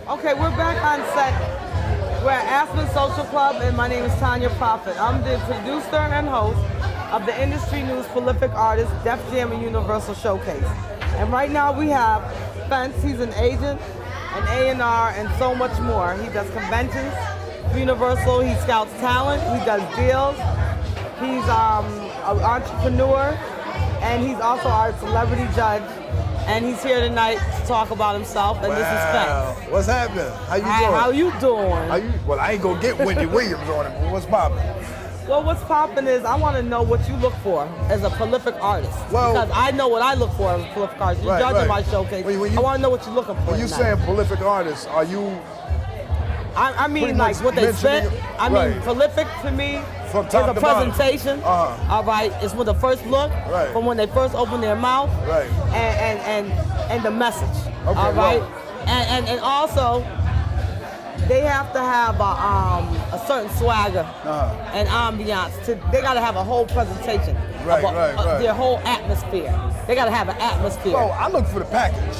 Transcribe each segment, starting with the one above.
Okay, we're back on set. We're at Aspen Social Club, and my name is Tonya Proffitt. I'm the producer and host of the industry news prolific artist Def Jam and Universal Showcase. And right now we have Fence. He's an agent, an A&R, and so much more. He does conventions for Universal. He scouts talent. He does deals. He's an entrepreneur, and he's also our celebrity judge. And he's here tonight to talk about himself, and this is Fence. What's happening? How you doing? How you doing? Well, I ain't gonna get Wendy Williams on it, but what's poppin'? Well, what's popping is I want to know what you look for as a prolific artist. Well, because I know what I look for as a prolific artist. You're judging my showcase. I want to know what you're looking for. When you're saying prolific artist, are you? I mean, like what they spent. I mean, prolific to me from is a presentation. All right, it's with the first look, from when they first open their mouth, and the message. Okay, all right, and also they have to have a certain swagger and ambiance. They got to have a whole presentation, their whole atmosphere. They got to have an atmosphere. Oh, I look for the package.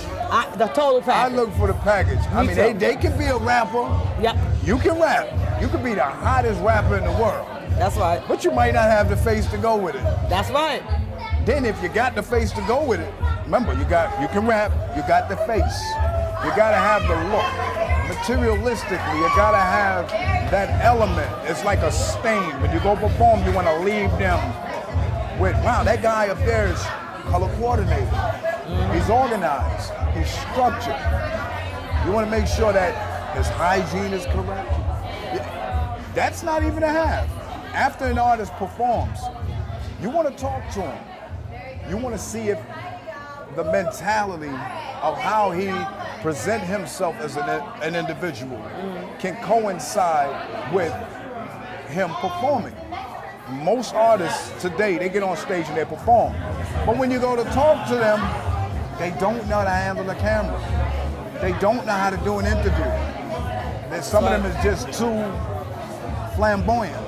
The total package. I look for the package. I mean, they can be a rapper. Yep. You can rap. You can be the hottest rapper in the world. That's right. But you might not have the face to go with it. That's right. Then if you got the face to go with it, remember you can rap, you got the face. You gotta have the look. Materialistically, you gotta have that element. It's like a stain. When you go perform, you wanna leave them with, wow, that guy up there is color coordinated. He's organized, he's structured. You wanna make sure that his hygiene is correct. That's not even a half. After an artist performs, you want to talk to him. You want to see if the mentality of how he presents himself as an individual can coincide with him performing. Most artists today, they get on stage and they perform. But when you go to talk to them, they don't know how to handle the camera. They don't know how to do an interview. Some of them is just too flamboyant.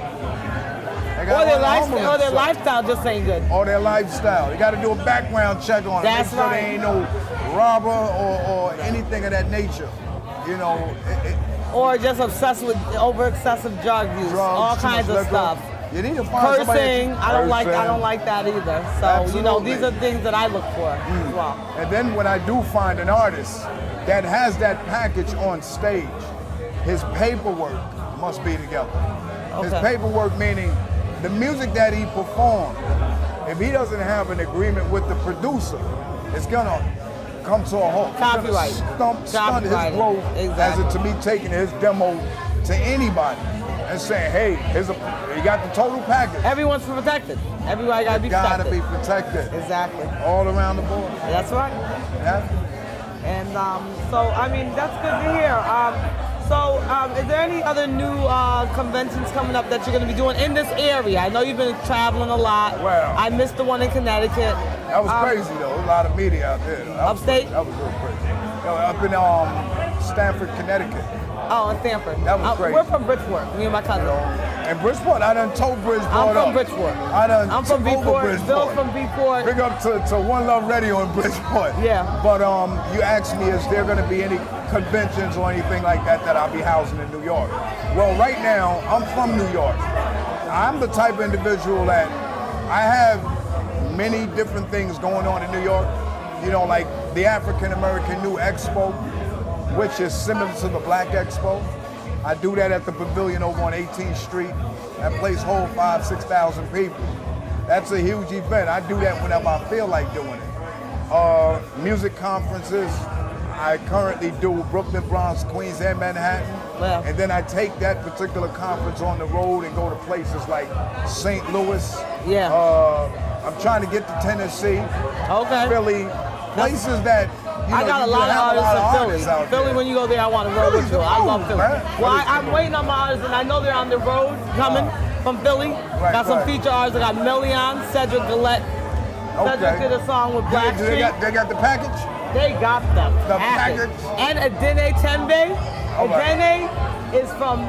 Or their lifestyle just ain't good. Or their lifestyle. You got to do a background check on it. Make sure they ain't no robber or anything of that nature. You know. Or just obsessed with over-excessive drug use, all kinds of stuff. You need to find cursing. I don't like that either. So absolutely. You know, these are things that I look for as well. And then when I do find an artist that has that package on stage, his paperwork must be together. Okay. His paperwork meaning the music that he performed, if he doesn't have an agreement with the producer, it's gonna come to a halt. Copyright. Stunt his growth as it to me taking his demo to anybody and saying, hey, you got the total package. Everyone's protected. Everybody gotta be protected. Gotta be protected. Exactly. All around the board. That's right. Yeah. And so, I mean, that's good to hear. So, is there any other new conventions coming up that you're going to be doing in this area? I know you've been traveling a lot. Well, I missed the one in Connecticut. That was crazy, though. A lot of media out there. Upstate? That was real crazy. Up in Stamford, Connecticut. Oh, in Stamford. That was crazy. We're from Bridgeport, me and my cousin. And Bridgeport, I done told Bridgeport I'm from Bridgeport. I'm from Bridgeport. Bill's from Bridgeport. Big up to One Love Radio in Bridgeport. Yeah. But you asked me, is there going to be any conventions or anything like that I'll be housing in New York? Well, right now, I'm from New York. I'm the type of individual that I have many different things going on in New York. You know, like the African American New Expo, which is similar to the Black Expo. I do that at the Pavilion over on 18th Street. That place holds 5,000 to 6,000 people. That's a huge event. I do that whenever I feel like doing it. Music conferences. I currently do Brooklyn, Bronx, Queens, and Manhattan. Wow. And then I take that particular conference on the road and go to places like St. Louis. Yeah. I'm trying to get to Tennessee. Okay. Philly. Places that I got a lot of artists in Philly. Philly, when you go there, I want to roll with you. I love Philly. Well, I'm waiting on my artists, and I know they're on the road coming from Philly. Got some feature artists. I got Million, Cedric Gillette. Cedric did a song with Blackstreet. They got the package? They got the package. And Adene Tembe. Adene is from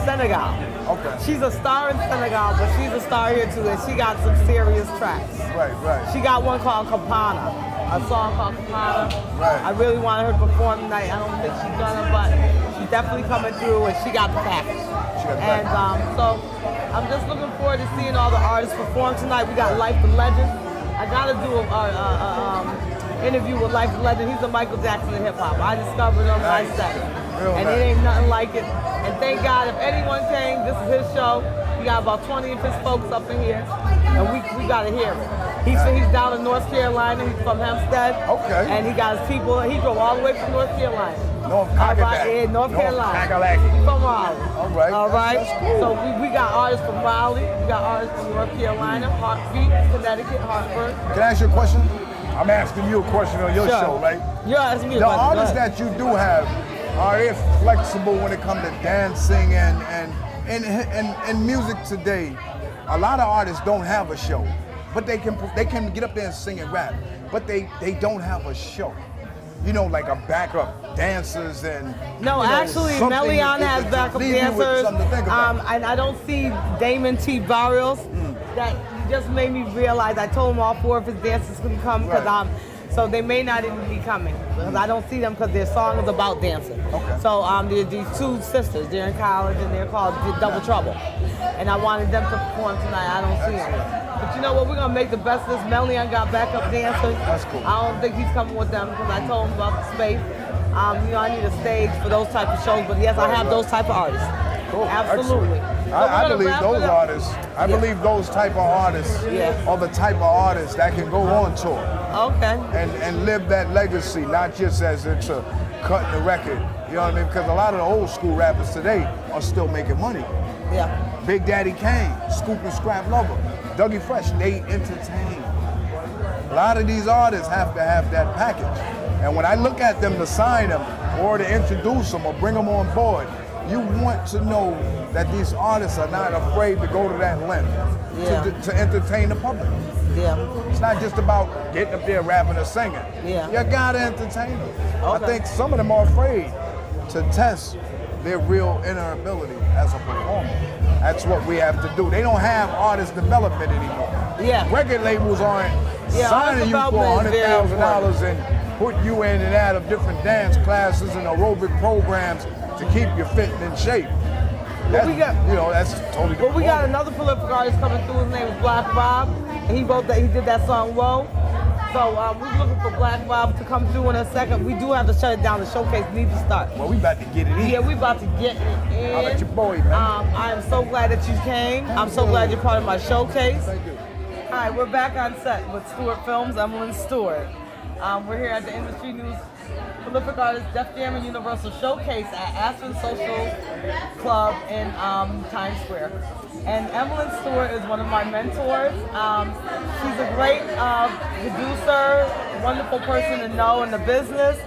Senegal. Okay. She's a star in Senegal, but she's a star here too, and she got some serious tracks. Right. She got one called Campana. a song called Kamada. Right. I really wanted her to perform tonight. I don't think she's gonna, but she's definitely coming through, and she got the package. And so I'm just looking forward to seeing all the artists perform tonight. We got Life the Legend. I gotta do a interview with Life the Legend. He's a Michael Jackson of hip hop. I discovered him and I said it. And it ain't nothing like it. And thank God if anyone came, this is his show. We got about 20 of his folks up in here, and we gotta hear it. He's down in North Carolina. He's from Hempstead. Okay. And he got his people. He drove all the way from North Carolina. North Carolina. North Carolina. He's from Raleigh. All right. All right. That's cool. So we got artists from Raleigh. We got artists from North Carolina, Proffitt, Connecticut, Hartford. Can I ask you a question? I'm asking you a question on your show, right? You're asking me a question. question. The artists that you do have, are they flexible when it comes to dancing and music today? A lot of artists don't have a show, but they can get up there and sing and rap, but they don't have a show. You know, like a backup dancers and actually, Melian has backup dancers. And I don't see Damon T. Barrios. That just made me realize. I told him all 4 of his dancers couldn't come because so they may not even be coming because I don't see them because their song is about dancing. Okay. So there's these 2 sisters. They're in college and they're called Double Trouble. And I wanted them to perform tonight. I don't see them. But you know what? We're gonna make the best of this. Melian got backup dancers. That's cool. I don't think he's coming with them because I told him about the space. I need a stage for those type of shows. But yes, I have those type of artists. Cool. Absolutely. I believe those artists. I believe those type of artists are the type of artists that can go on tour. Okay. And live that legacy, not just as it's a cut in the record. You know what I mean? Because a lot of the old school rappers today are still making money. Yeah. Big Daddy Kane, Scoop and Scrap Lover, Dougie Fresh, they entertain. A lot of these artists have to have that package. And when I look at them to sign them or to introduce them or bring them on board, you want to know that these artists are not afraid to go to that length to entertain the public. Yeah. It's not just about getting up there rapping or singing. Yeah. You gotta entertain them. Okay. I think some of them are afraid to test their real inner ability as a performer. That's what we have to do. They don't have artist development anymore. Yeah. Record labels aren't signing you for $100,000 and put you in and out of different dance classes and aerobic programs to keep you fit and in shape. That's totally different. Well, we got another prolific artist coming through. His name is Black Rob, and he did that song "Whoa." So we're looking for Black Rob to come through in a second. We do have to shut it down. The showcase needs to start. Well, we about to get it in. Yeah, we about to get it in. I'll let your boy, man. I am so glad that you came. I'm so glad you're part of my showcase. Thank you. All right, we're back on set with Stewart Films, Evelyn Stewart. We're here at the Industry News Prolific Artist Def Jam and Universal Showcase at Aspen Social Club in Times Square. And Evelyn Stewart is one of my mentors. She's a great producer, wonderful person to know in the business.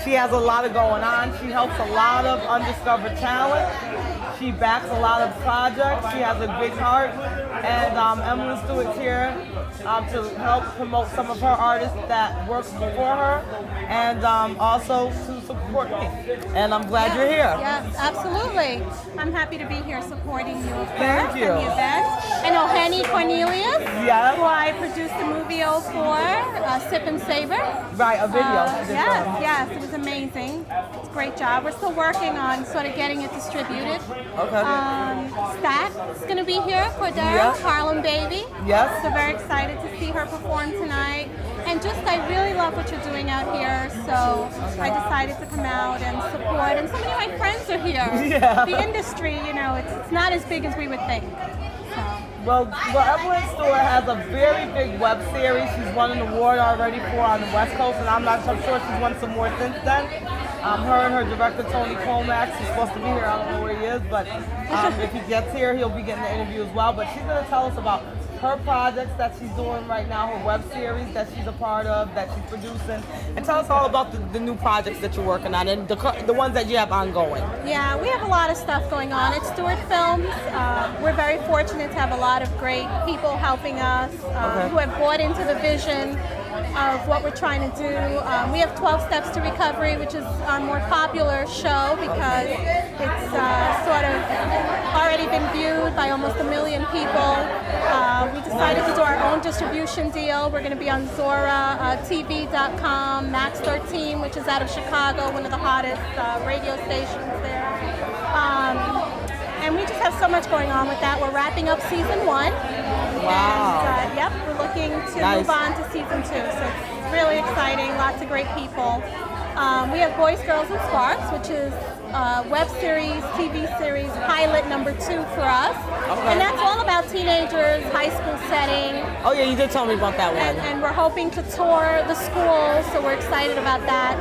She has a lot of going on. She helps a lot of undiscovered talent. She backs a lot of projects. She has a big heart. And Evelyn Stewart's here to help promote some of her artists that worked before her and also to support me. And I'm glad you're here. Yes, absolutely. I'm happy to be here supporting you, of Thank course, you. in the event. And Ohani Cornelius, Yes. who I produced the movie for, Sip and Savor. Right, a video. Yes, it was amazing. It's a great job. We're still working on sort of getting it distributed. Okay. Stat is going to be here, Cordero, Yes. Harlem Baby. Yes. So very excited to see her perform tonight. And I really love what you're doing out here, so I decided to come out and support. And so many of my friends are here. Yeah. The industry, it's not as big as we would think. So. Well, Evelyn Stewart has a very big web series. She's won an award already for on the West Coast, and I'm sure she's won some more since then. Her and her director, Tony Colmax, is supposed to be here. I don't know where he is, but if he gets here, he'll be getting the interview as well. But she's going to tell us about her projects that she's doing right now, her web series that she's a part of, that she's producing, and tell us all about the new projects that you're working on and the ones that you have ongoing. Yeah, we have a lot of stuff going on at Stewart Films. We're very fortunate to have a lot of great people helping us who have bought into the vision of what we're trying to do. We have 12 Steps to Recovery, which is our more popular show because it's sort of already been viewed by almost 1 million people. We decided to do our own distribution deal. We're going to be on Zora, TV.com, Max 13, which is out of Chicago, one of the hottest radio stations there. And we just have so much going on with that. We're wrapping up season 1. Wow. And yep, we're looking to move on to season 2. So it's really exciting, lots of great people. We have Boys, Girls, and Sparks, which is web series, TV series, pilot number 2 for us. Okay. And that's all about teenagers, high school setting. Oh yeah, you did tell me about that one. And we're hoping to tour the schools, so we're excited about that.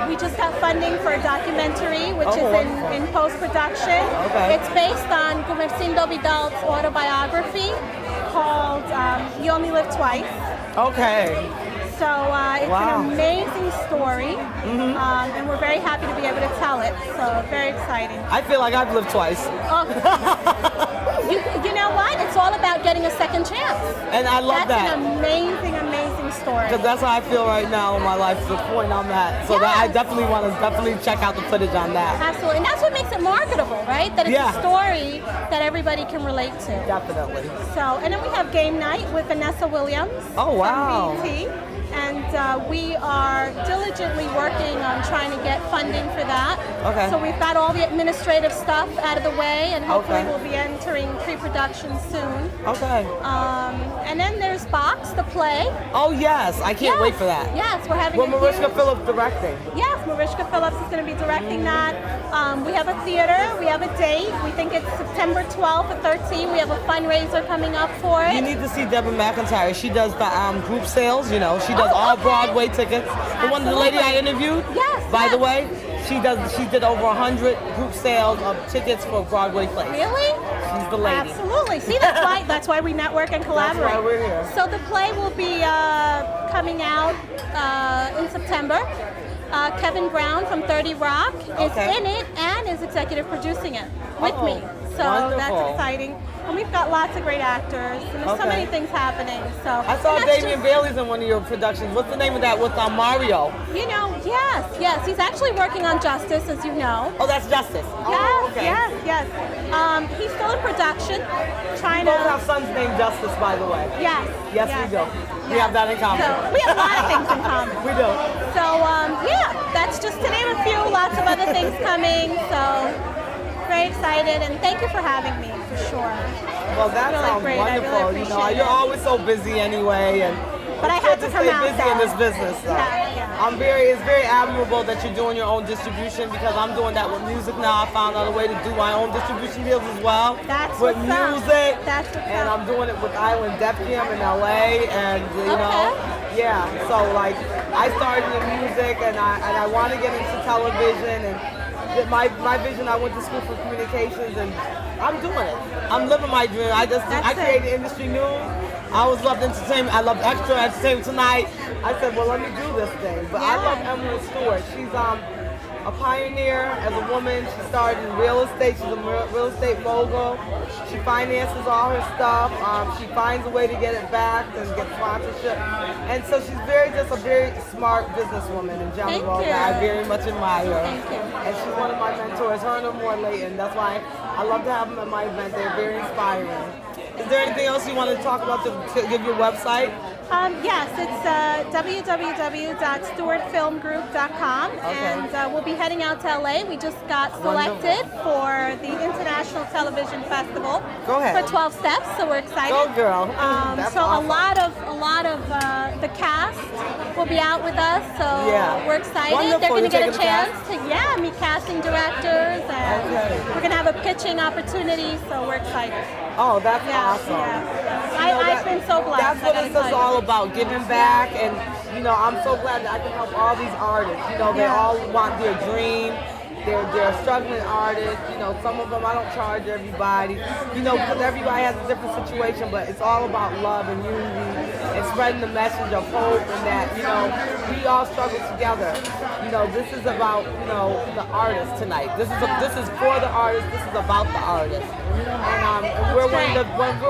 We just got funding for a documentary, which is in post-production. Okay. It's based on Gumercindo Vidal's autobiography called You Only Live Twice. Okay. So it's an amazing story, and we're very happy to be able to tell it. So very exciting. I feel like I've lived twice. Oh, you know what? It's all about getting a second chance. And I love that. That's an amazing, amazing story. Because that's how I feel right now in my life, the point I'm at. So that I definitely want to check out the footage on that. Absolutely. And that's what makes it marketable, right? That it's a story that everybody can relate to. Definitely. So, and then we have Game Night with Vanessa Williams. Oh, wow. From BET. And we are diligently working on trying to get funding for that. Okay. So we've got all the administrative stuff out of the way, and hopefully we'll be entering pre-production soon. Okay. And then there's Box, the play. Oh yes, I can't wait for that. Yes, we're having. Well, Mariska Phillips directing. Yes, Mariska Phillips is going to be directing that. We have a theater. We have a date. We think it's September 12th or 13th. We have a fundraiser coming up for it. You need to see Deborah McIntyre. She does the group sales. You know, she does all Broadway tickets. The one, the lady I interviewed. Yes. By the way, she did over 100 group sales of tickets for Broadway plays. Really? She's the lady. Absolutely. See, that's why we network and collaborate. That's why we're here. So the play will be coming out in September. Kevin Brown from 30 Rock is in it and is executive producing it with me. So that's exciting. And we've got lots of great actors, and there's so many things happening. So I saw Damian Bailey's in one of your productions. What's the name of that with Mario? You know, yes. He's actually working on Justice, as you know. Oh, that's Justice. Yes. He's still in production, trying to. We both have sons named Justice, by the way. Yes. Yes, we do. We have that in common. So we have a lot of things in common. We do. So that's just to name a few. Lots of other things coming. So very excited, and thank you for having me, for sure. Well, that sounds great. wonderful. Really you're always so busy anyway, and but I had to come stay out busy in this business. So. It's very admirable that you're doing your own distribution, because I'm doing that with music now. I found out a way to do my own distribution deals as well. That's with music. That's and I'm doing it with Island Def Jam in LA, and you know, so like I started in music, and I want to get into television, and my vision, I went to school for communications, and I'm doing it. I'm living my dream. I created industry news. I always loved entertainment. I loved extra entertainment tonight. I said, well, let me do this thing. But I love Emily Stewart. She's a pioneer as a woman. She started in real estate. She's a real estate mogul. She finances all her stuff. She finds a way to get it back and get sponsorship. And so she's just a very smart businesswoman in general that I very much admire. Thank you. And she's one of my mentors, her and Amor Layton. That's why I love to have them at my event. They're very inspiring. Is there anything else you want to talk about to give your website? Yes, it's www.stewartfilmgroup.com, and we'll be heading out to LA. We just got selected for the International Television Festival for 12 Steps, so we're excited. Go girl! So awesome. a lot of the cast will be out with us, so we're excited. Wonderful. They're going to get a chance to meet casting directors, and we're going to have a pitching opportunity, so we're excited. Oh, that's awesome. I've been so blessed. That's what it's all about, giving back, and I'm so glad that I can help all these artists. They all want their dream. They're struggling artists. Some of them I don't charge everybody. Because everybody has a different situation, but it's all about love and unity and spreading the message of hope, and that we all struggle together. This is about the artists tonight. This is for the artists. This is about the artists, and we're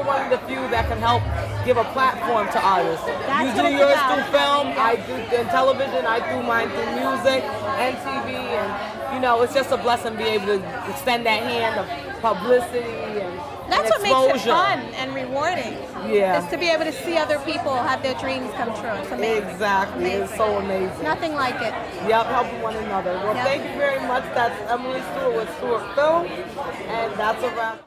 one of the few that can help give a platform to artists. That's You what do it's yours about. through film, I do in television, I do mine through music and TV, and you know, it's just a blessing to be able to extend that hand of publicity and That's what exposure. makes it fun and rewarding. Yeah. Is to be able to see other people have their dreams come true. It's amazing. Exactly. Amazing. It's so amazing. Nothing like it. Yep, helping one another. Well, Yep. thank you very much. That's Emily Stewart with Stewart Film, and that's a wrap.